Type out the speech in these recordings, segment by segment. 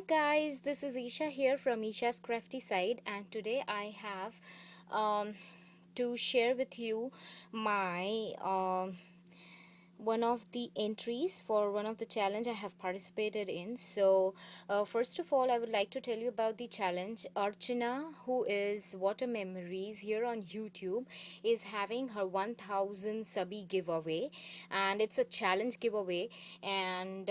guys, this is Isha here from Isha's Crafty Side, and today I have um, to share with you my one of the entries for one of the challenge I have participated in. So first of all, I would like to tell you about the challenge. Archana, who is WhataMemories here on YouTube, is having her 1000 subby giveaway, and it's a challenge giveaway. And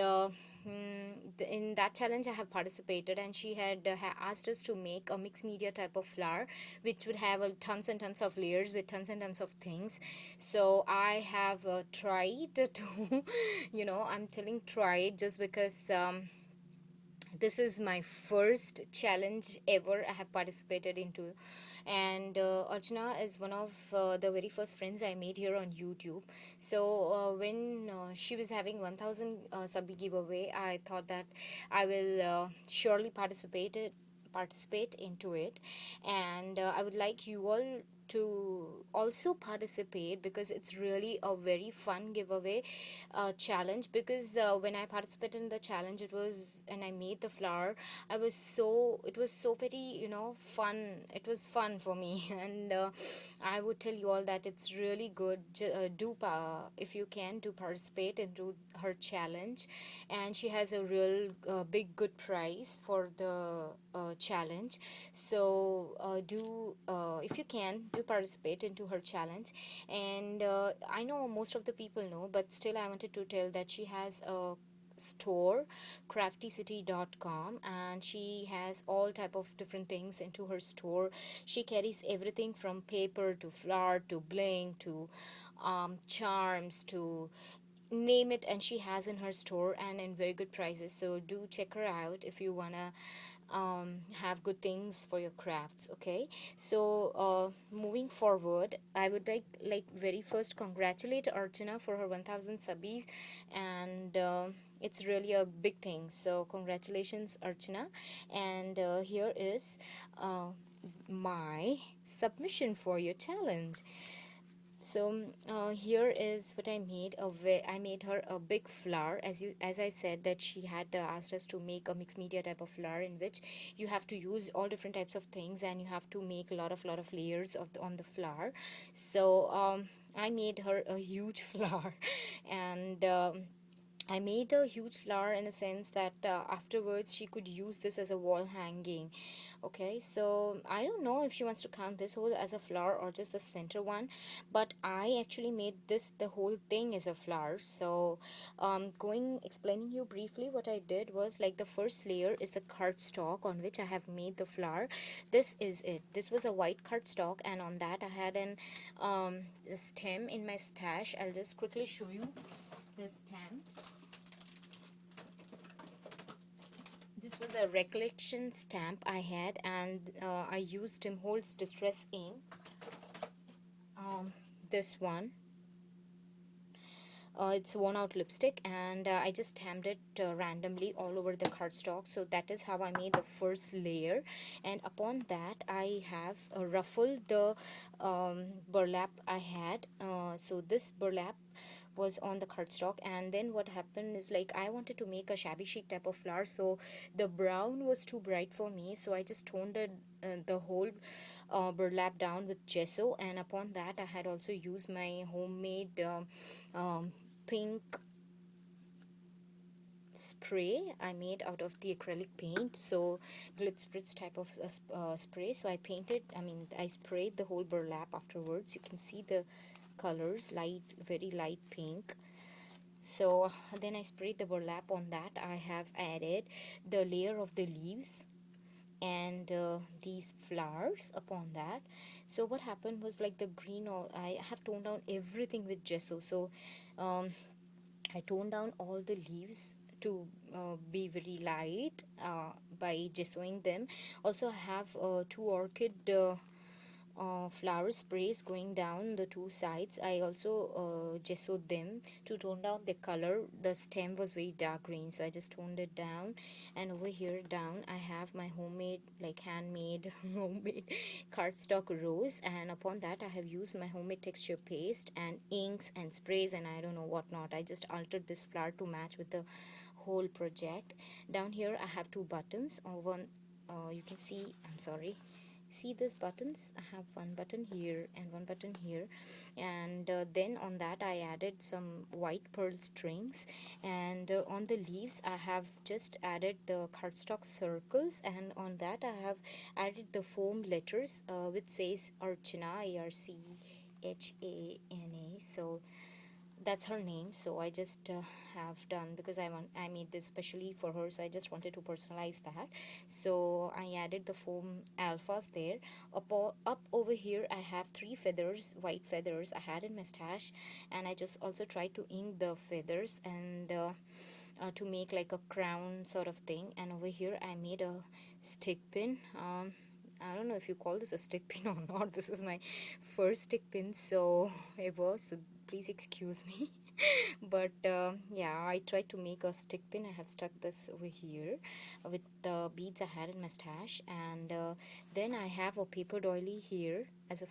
in that challenge I have participated, and she had asked us to make a mixed media type of flower which would have tons and tons of layers with tons and tons of things. So I have tried to I'm telling tried just because this is my first challenge ever I have participated into. And Archana is one of the very first friends I made here on YouTube. So when she was having 1000 subby giveaway, I thought that I will surely participate into it. And I would like you all to also participate, because it's really a very fun giveaway challenge. Because when I participated in the challenge, it was, and I made the flower, it was so very fun. It was fun for me. And I would tell you all that it's really good. If you can, do participate into her challenge. And she has a real big good prize for the challenge. So do if you can, do participate into her challenge. And I know most of the people know, but still I wanted to tell that she has a store, craftycity.com, and she has all type of different things into her store. She carries everything from paper to flower to bling to charms to name it, and she has in her store and in very good prices. So do check her out if you wanna have good things for your crafts. Okay, so moving forward, I would like very first congratulate Archana for her 1000 subbies. And it's really a big thing, so congratulations, Archana. And here is my submission for your challenge. So here is what I made. I made her a big flower, as I said that she had asked us to make a mixed media type of flower, in which you have to use all different types of things, and you have to make a lot of layers on the flower. So I made her a huge flower. And I made a huge flower in a sense that afterwards she could use this as a wall hanging. Okay, so I don't know if she wants to count this whole as a flower or just the center one, but I actually made the whole thing as a flower. So explaining you briefly, what I did was, like, the first layer is the cardstock on which I have made the flower. This is it. This was a white cardstock, and on that I had an stem in my stash. I'll just quickly show you this stem. This was a recollection stamp I had, and I used Tim Holtz Distress ink. This one. It's worn out lipstick, and I just stamped it randomly all over the cardstock. So that is how I made the first layer. And upon that I have ruffled the burlap I had. So this burlap was on the cardstock, and then what happened is, like, I wanted to make a shabby chic type of flower, so the brown was too bright for me, so I just toned the whole burlap down with gesso. And upon that I had also used my homemade pink spray I made out of the acrylic paint, so glitz spritz type of spray. So I sprayed the whole burlap afterwards. You can see the colors, very light pink. So then I sprayed the burlap. On that I have added the layer of the leaves and these flowers upon that. So what happened was, like, the green, I have toned down everything with gesso. So I toned down all the leaves to be very light by gessoing them. Also I have two orchid flower sprays going down the two sides. I also gessoed them to tone down the color. The stem was very dark green, so I just toned it down. And over here down I have my homemade, like handmade homemade cardstock rose, and upon that I have used my homemade texture paste and inks and sprays and I don't know what not. I just altered this flower to match with the whole project. Down here I have two buttons. One, you can see, I'm sorry, see these buttons. I have one button here and one button here, and then on that I added some white pearl strings, and on the leaves I have just added the cardstock circles, and on that I have added the foam letters which says Archana, Archana. So that's her name. So I just have done, because I made this specially for her, so I just wanted to personalize that. So I added the foam alphas there. Up over here I have three feathers, white feathers I had in my stash, and I just also tried to ink the feathers and to make like a crown sort of thing. And over here I made a stick pin. I don't know if you call this a stick pin or not. This is my first stick pin, so ever, so please excuse me. But yeah, I tried to make a stick pin. I have stuck this over here with the beads I had in my stash, and then I have a paper doily here as a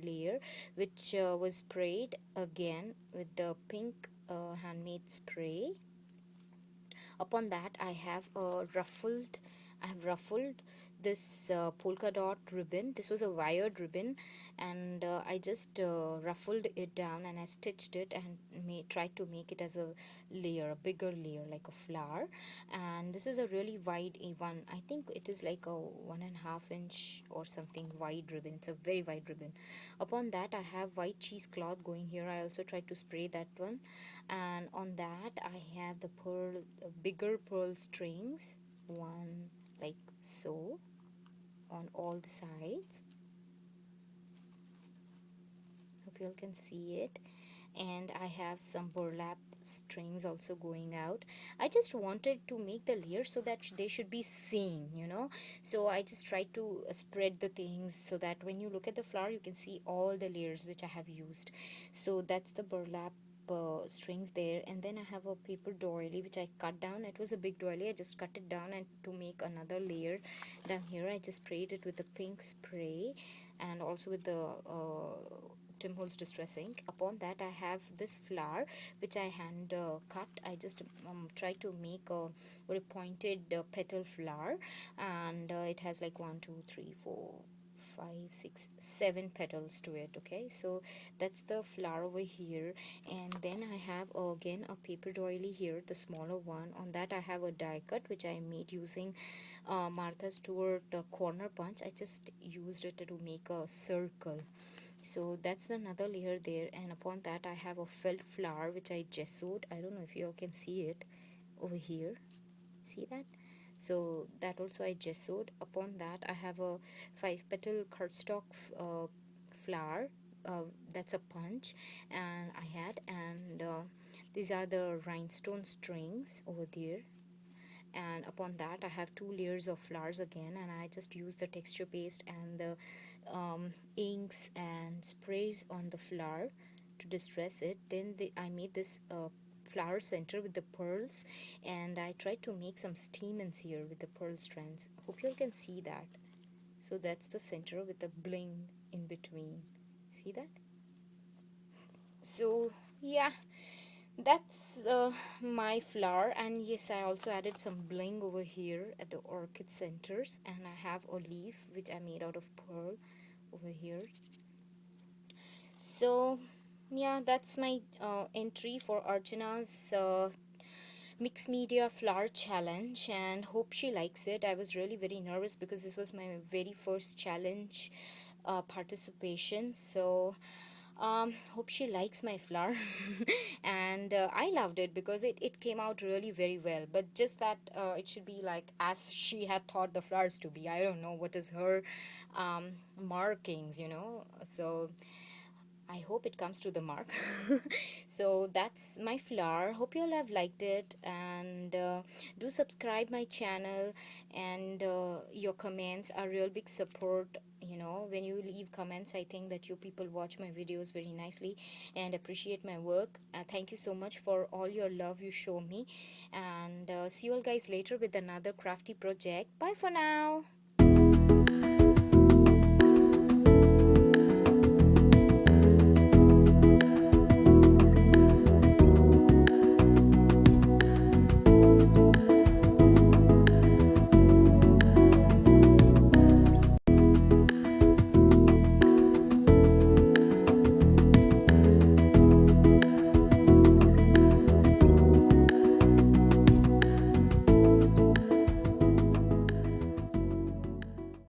layer, which was sprayed again with the pink handmade spray. Upon that I have ruffled this polka dot ribbon. This was a wired ribbon, and I just ruffled it down and I stitched it and tried to make it as a layer, a bigger layer, like a flower. And this is a really wide one. I think it is like a 1.5 inch or something wide ribbon. It's a very wide ribbon. Upon that I have white cheesecloth going here. I also tried to spray that one, and on that I have the bigger pearl strings, one like so, on all the sides. Hope you all can see it. And I have some burlap strings also going out. I just wanted to make the layers so that they should be seen, so I just tried to spread the things so that when you look at the flower you can see all the layers which I have used. So that's the burlap strings there. And then I have a paper doily which I cut down. It was a big doily. I just cut it down, and to make another layer down here I just sprayed it with the pink spray and also with the Tim Holtz distress ink. Upon that I have this flower which I hand cut. I just try to make a very pointed petal flower, and it has like 1 2 3 4 5 6 7 petals to it. Okay, so that's the flower over here. And then I have again a paper doily here, the smaller one. On that I have a die cut which I made using Martha Stewart corner punch. I just used it to make a circle. So that's another layer there. And upon that I have a felt flower which I gessoed. I don't know if you all can see it over here. See that? So that also I gessoed. Upon that I have a 5 petal cardstock flower. That's a punch, and I had, and these are the rhinestone strings over there. And upon that I have 2 layers of flowers again, and I just use the texture paste and the inks and sprays on the flower to distress it. Then I made this flower center with the pearls, and I tried to make some stamens here with the pearl strands. Hope you all can see that. So that's the center with the bling in between. See that? So yeah, that's my flower. And yes, I also added some bling over here at the orchid centers, and I have a leaf which I made out of pearl over here. So yeah, that's my entry for Archana's mixed media flower challenge, and hope she likes it. I was really very nervous because this was my very first challenge participation. So hope she likes my flower. And I loved it because it came out really very well, but just that it should be like as she had thought the flowers to be. I don't know what is her markings, so I hope it comes to the mark. So that's my flower. Hope you all have liked it, and do subscribe my channel, and your comments are real big support when you leave comments, I think that you people watch my videos very nicely and appreciate my work. Thank you so much for all your love you show me, and see you all guys later with another crafty project. Bye for now.